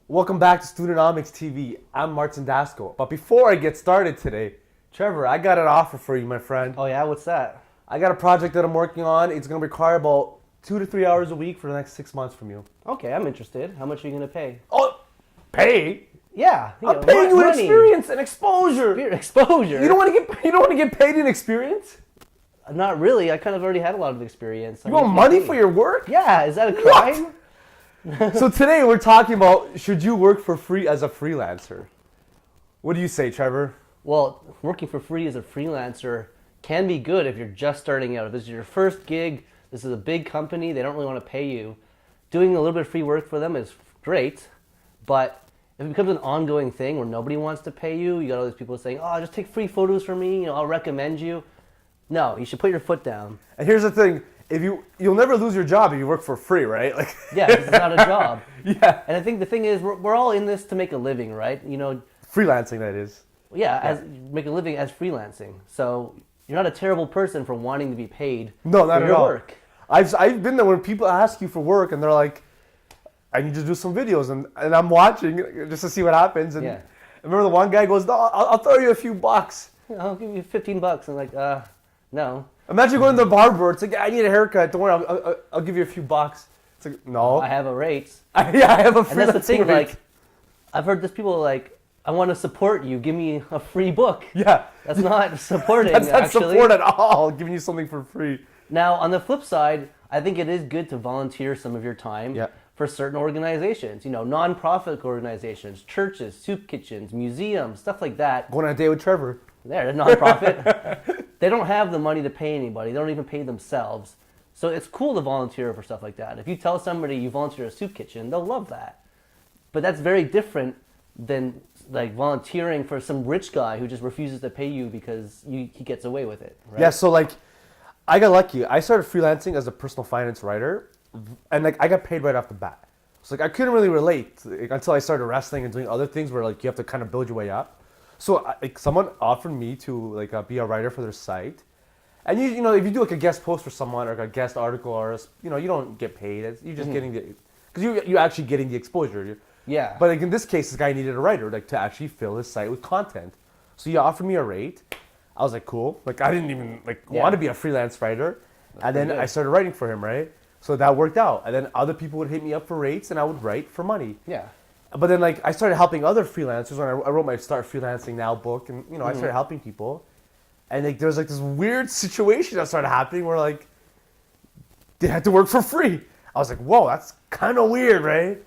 Welcome back to Studentomics TV. I'm Martin Dasco. But before I get started today, Trevor, I got an offer for you, my friend. Oh yeah, what's that? I got a project that I'm working on. It's going to require about 2 to 3 hours a week for the next 6 months from you. Okay, I'm interested. How much are you gonna pay? Oh, pay? Yeah, I'm paying you in experience and exposure. Exposure. You don't want to get paid in experience? Not really. I kind of already had a lot of experience. You want money for your work? Yeah, is that a crime? So today we're talking about, should you work for free as a freelancer? What do you say, Trevor? Well, working for free as a freelancer can be good if you're just starting out. If this is your first gig, this is a big company, they don't really want to pay you. Doing a little bit of free work for them is great, but if it becomes an ongoing thing where nobody wants to pay you, you got all these people saying, "Oh, just take free photos for me, I'll recommend you." No, you should put your foot down. And here's the thing. If you'll never lose your job if you work for free, right? Like, yeah, this is not a job. Yeah. And I think the thing is, we're all in this to make a living, right? Freelancing, that is. Yeah, as make a living as freelancing. So you're not a terrible person for wanting to be paid No, not for at your all. work. I've been there when people ask you for work and they're like, "I need to do some videos," and I'm watching just to see what happens. And Yeah. I remember the one guy goes, "No, I'll throw you a few bucks." I'll give you $15. I'm like, no. Imagine going to the barber. It's like, "I need a haircut. Don't worry, I'll give you a few bucks." It's like, no. I have a rate. Yeah, I have a freelancing And that's the thing, rate. like, I've heard this people like, "I want to support you. Give me a free book." Yeah. That's not supporting, That's not actually. support at all, giving you something for free. Now, on the flip side, I think it is good to volunteer some of your time Yeah. for certain organizations, non-profit organizations, churches, soup kitchens, museums, stuff like that. Going on a date with Trevor. They're non-profit. They don't have the money to pay anybody. They don't even pay themselves. So it's cool to volunteer for stuff like that. If you tell somebody you volunteer at a soup kitchen, they'll love that. But that's very different than like volunteering for some rich guy who just refuses to pay you because he gets away with it. Right? Yeah, so like, I got lucky. I started freelancing as a personal finance writer, and like I got paid right off the bat. So like I couldn't really relate until I started wrestling and doing other things where like you have to kind of build your way up. So like someone offered me to like be a writer for their site, and you know if you do like a guest post for someone or like a guest article or you don't get paid. You're just getting the because you're actually getting the exposure. Yeah. But like in this case, this guy needed a writer like to actually fill his site with content. So he offered me a rate. I was like, cool. Like I didn't even want to be a freelance writer, and then I started writing for him, right? So that worked out. And then other people would hit me up for rates, and I would write for money. Yeah. But then like I started helping other freelancers when I wrote my Start Freelancing Now book, and I started helping people, and like there was like this weird situation that started happening where like they had to work for free. I was like, whoa, that's kind of weird, right?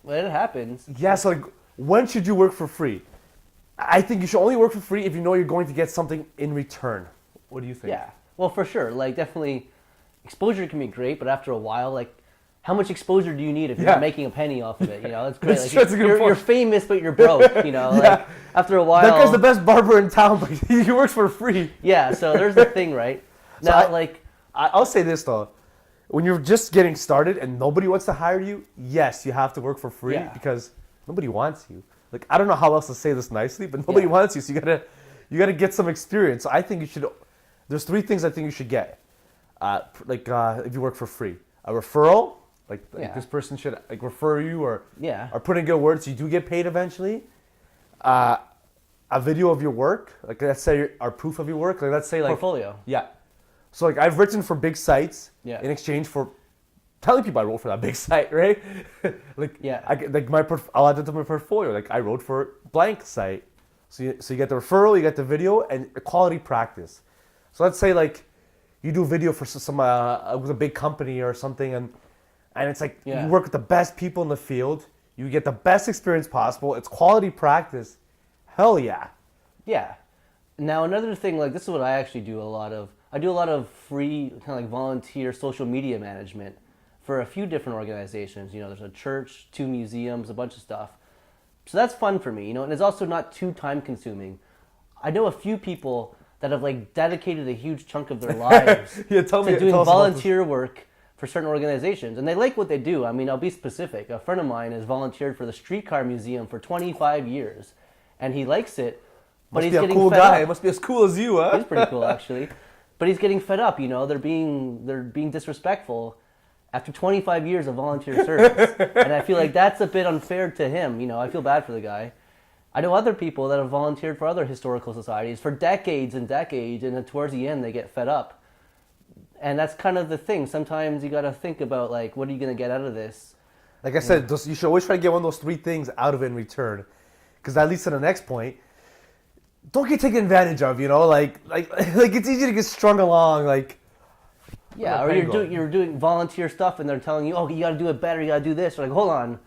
Well, it happens. Yeah. So like, when should you work for free? I think you should only work for free if you know you're going to get something in return. What do you think? Yeah. Well, for sure. Like, definitely, exposure can be great, but after a while, like, how much exposure do you need if you're not making a penny off of it? That's great. That's a good point. You're famous, but you're broke. Like, after a while. That guy's the best barber in town, but he works for free. Yeah. So there's the thing, right? Now, I'll say this though. When you're just getting started and nobody wants to hire you, yes, you have to work for free because nobody wants you. Like I don't know how else to say this nicely, but nobody wants you, so you gotta get some experience. So I think you should. There's 3 things I think you should get. If you work for free, a referral, like this person should like refer you or put in good words, so you do get paid eventually. A video of your work, like let's say our proof of your work, like let's say like portfolio. Yeah. So like I've written for big sites in exchange for telling people I wrote for that big site, right? I'll add it to my portfolio. Like I wrote for blank site, so you get the referral, you get the video, and quality practice. So let's say like you do video for some with a big company or something, and it's like you work with the best people in the field, you get the best experience possible. It's quality practice. Hell yeah. Yeah. Now another thing, like this is what I actually do a lot of. I do a lot of free kind of like volunteer social media management for a few different organizations. There's a church, 2 museums, a bunch of stuff. So that's fun for me, and it's also not too time consuming. I know a few people that have like dedicated a huge chunk of their lives to doing volunteer work for certain organizations, and they like what they do. I mean, I'll be specific. A friend of mine has volunteered for the Streetcar Museum for 25 years, and he likes it, but he's getting fed up. Must be as cool as you, huh? He's pretty cool, actually. But he's getting fed up, they're being disrespectful. after 25 years of volunteer service. And I feel like that's a bit unfair to him. You know, I feel bad for the guy. I know other people that have volunteered for other historical societies for decades and decades, and then towards the end they get fed up. And that's kind of the thing. Sometimes you got to think about, like, what are you going to get out of this? Like I said, you should always try to get one of those three things out of it in return. Because that leads to the next point. Don't get taken advantage of, you know? Like it's easy to get strung along, like... Yeah, or you're doing volunteer stuff and they're telling you, oh, you got to do it better, you got to do this. You're like, hold on.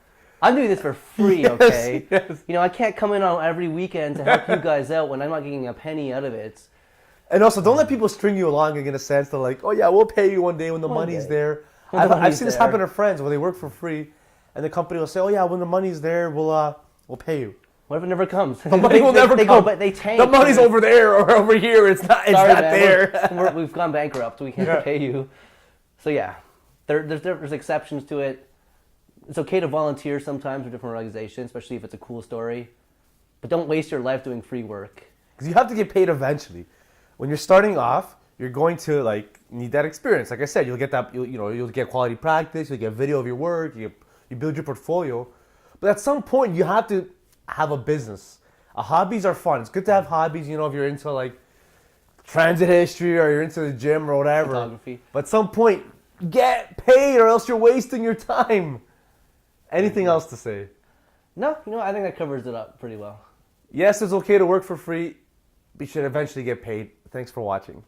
I'm doing this for free, okay? Yes. You know, I can't come in on every weekend to help you guys out when I'm not getting a penny out of it. And also, don't let people string you along in a sense. They're like, oh yeah, we'll pay you one day when the money's there. I've seen this happen to friends where they work for free, and the company will say, oh yeah, when the money's there, we'll pay you. What if it never comes? The money will never come. But they tank. The money's over there or over here. It's not. It's Sorry, not man, there. we've gone bankrupt. We can't pay you. So yeah, there's exceptions to it. It's okay to volunteer sometimes for different organizations, especially if it's a cool story. But don't waste your life doing free work. Because you have to get paid eventually. When you're starting off, you're going to need that experience. Like I said, you'll get that. You'll get quality practice. You'll get video of your work. You build your portfolio. But at some point, you have to have a business. Hobbies are fun. It's good to have hobbies. You know, if you're into like transit history or you're into the gym or whatever. Photography. But at some point, get paid or else you're wasting your time. Anything else to say? No, I think that covers it up pretty well. Yes, it's okay to work for free, but you should eventually get paid. Thanks for watching.